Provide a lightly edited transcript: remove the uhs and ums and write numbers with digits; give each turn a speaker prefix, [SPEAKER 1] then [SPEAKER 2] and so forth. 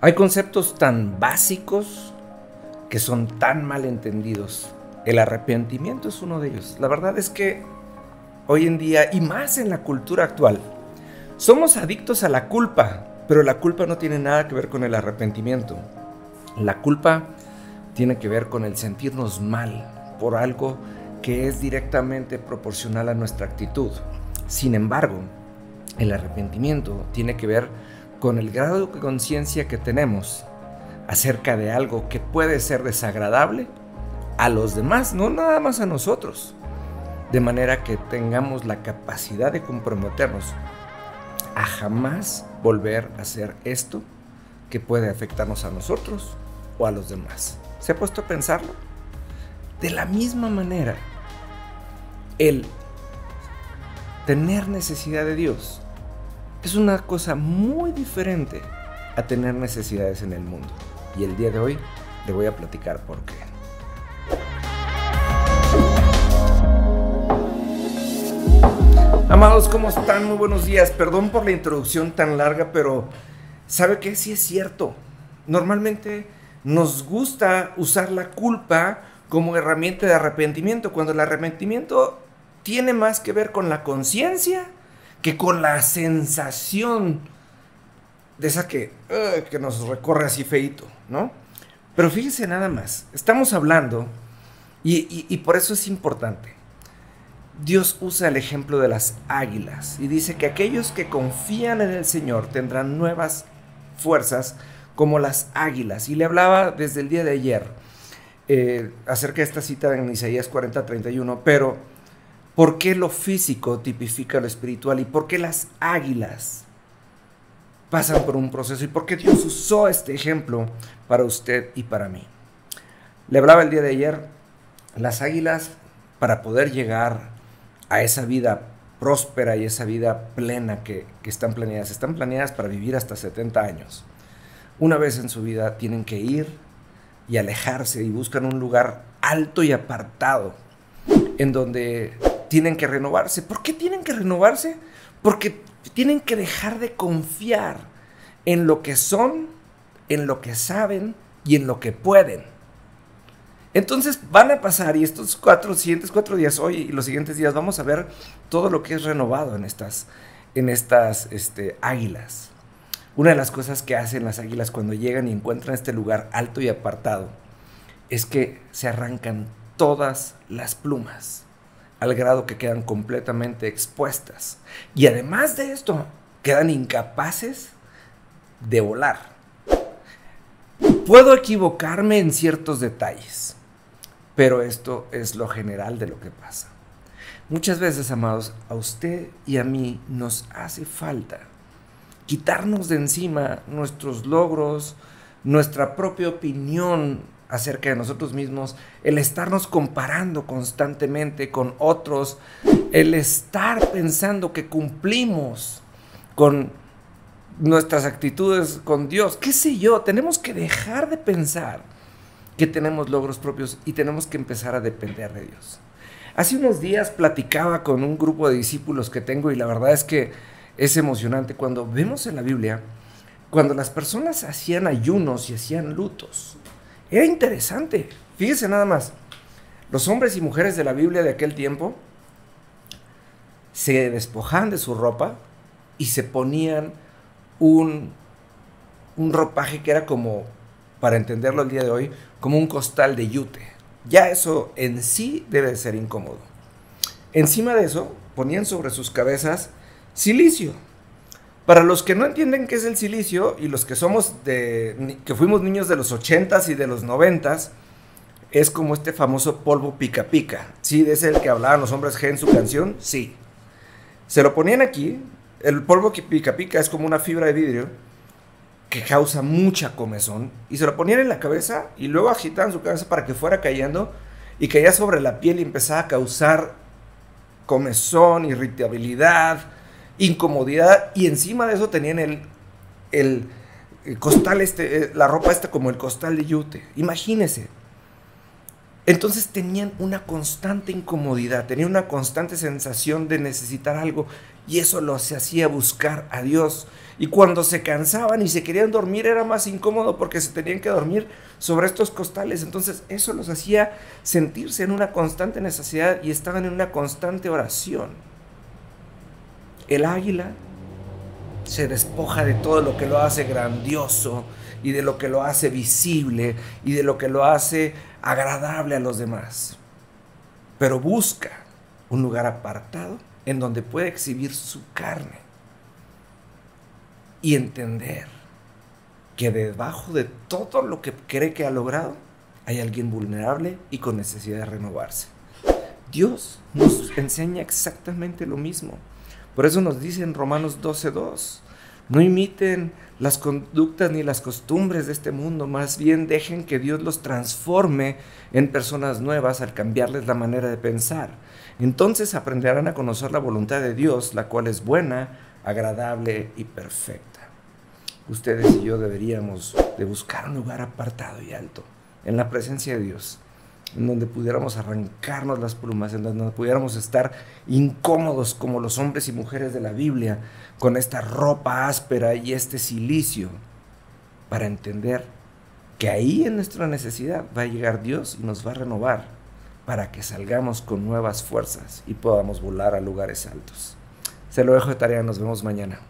[SPEAKER 1] Hay conceptos tan básicos que son tan mal entendidos. El arrepentimiento es uno de ellos. La verdad es que hoy en día, y más en la cultura actual, somos adictos a la culpa, pero la culpa no tiene nada que ver con el arrepentimiento. La culpa tiene que ver con el sentirnos mal por algo que es directamente proporcional a nuestra actitud. Sin embargo, el arrepentimiento tiene que ver con el grado de conciencia que tenemos acerca de algo que puede ser desagradable a los demás, no nada más a nosotros, de manera que tengamos la capacidad de comprometernos a jamás volver a hacer esto que puede afectarnos a nosotros o a los demás. ¿Se ha puesto a pensarlo? De la misma manera, el tener necesidad de Dios es una cosa muy diferente a tener necesidades en el mundo. Y el día de hoy le voy a platicar por qué. Amados, ¿cómo están? Muy buenos días. Perdón por la introducción tan larga, pero ¿sabe qué? Sí es cierto. Normalmente nos gusta usar la culpa como herramienta de arrepentimiento, cuando el arrepentimiento tiene más que ver con la conciencia que con la sensación de esa que nos recorre así feíto, ¿no? Pero fíjese nada más, estamos hablando, y por eso es importante. Dios usa el ejemplo de las águilas y dice que aquellos que confían en el Señor tendrán nuevas fuerzas como las águilas. Y le hablaba desde el día de ayer acerca de esta cita en Isaías 40:31, pero ¿por qué lo físico tipifica lo espiritual? ¿Y por qué las águilas pasan por un proceso? ¿Y por qué Dios usó este ejemplo para usted y para mí? Le hablaba el día de ayer, las águilas, para poder llegar a esa vida próspera y esa vida plena que están planeadas para vivir hasta 70 años. Una vez en su vida tienen que ir y alejarse y buscan un lugar alto y apartado en donde tienen que renovarse. ¿Por qué tienen que renovarse? Porque tienen que dejar de confiar en lo que son, en lo que saben y en lo que pueden. Entonces van a pasar, y estos siguientes 4 días, hoy y los siguientes días, vamos a ver todo lo que es renovado en estas águilas. Una de las cosas que hacen las águilas cuando llegan y encuentran este lugar alto y apartado es que se arrancan todas las plumas, al grado que quedan completamente expuestas. Y además de esto, quedan incapaces de volar. Puedo equivocarme en ciertos detalles, pero esto es lo general de lo que pasa. Muchas veces, amados, a usted y a mí nos hace falta quitarnos de encima nuestros logros, nuestra propia opinión acerca de nosotros mismos, el estarnos comparando constantemente con otros, el estar pensando que cumplimos con nuestras actitudes con Dios, qué sé yo. Tenemos que dejar de pensar que tenemos logros propios y tenemos que empezar a depender de Dios. Hace unos días platicaba con un grupo de discípulos que tengo y la verdad es que es emocionante cuando vemos en la Biblia, cuando las personas hacían ayunos y hacían lutos. Era interesante. Fíjese nada más. Los hombres y mujeres de la Biblia de aquel tiempo se despojaban de su ropa y se ponían un ropaje que era como, para entenderlo el día de hoy, como un costal de yute. Ya eso en sí debe de ser incómodo. Encima de eso ponían sobre sus cabezas silicio. Para los que no entienden qué es el silicio y los que que fuimos niños de los 80s y de los 90s, es como este famoso polvo pica pica. ¿Sí? ¿Es el que hablaban los hombres G en su canción? Sí. Se lo ponían aquí. El polvo pica pica es como una fibra de vidrio que causa mucha comezón, y se lo ponían en la cabeza y luego agitaban su cabeza para que fuera cayendo y caía sobre la piel y empezaba a causar comezón, irritabilidad, incomodidad, y encima de eso tenían el costal la ropa como el costal de yute. Imagínense, Entonces tenían una constante incomodidad, tenían una constante sensación de necesitar algo y eso los hacía buscar a Dios. Y cuando se cansaban y se querían dormir era más incómodo porque se tenían que dormir sobre estos costales. Entonces eso los hacía sentirse en una constante necesidad y estaban en una constante oración. El águila se despoja de todo lo que lo hace grandioso y de lo que lo hace visible y de lo que lo hace agradable a los demás. Pero busca un lugar apartado en donde pueda exhibir su carne y entender que debajo de todo lo que cree que ha logrado hay alguien vulnerable y con necesidad de renovarse. Dios nos enseña exactamente lo mismo. Por eso nos dice en Romanos 12:2, no imiten las conductas ni las costumbres de este mundo, más bien dejen que Dios los transforme en personas nuevas al cambiarles la manera de pensar. Entonces aprenderán a conocer la voluntad de Dios, la cual es buena, agradable y perfecta. Ustedes y yo deberíamos de buscar un lugar apartado y alto, en la presencia de Dios, en donde pudiéramos arrancarnos las plumas, en donde pudiéramos estar incómodos como los hombres y mujeres de la Biblia, con esta ropa áspera y este cilicio, para entender que ahí en nuestra necesidad va a llegar Dios y nos va a renovar para que salgamos con nuevas fuerzas y podamos volar a lugares altos. Se lo dejo de tarea, nos vemos mañana.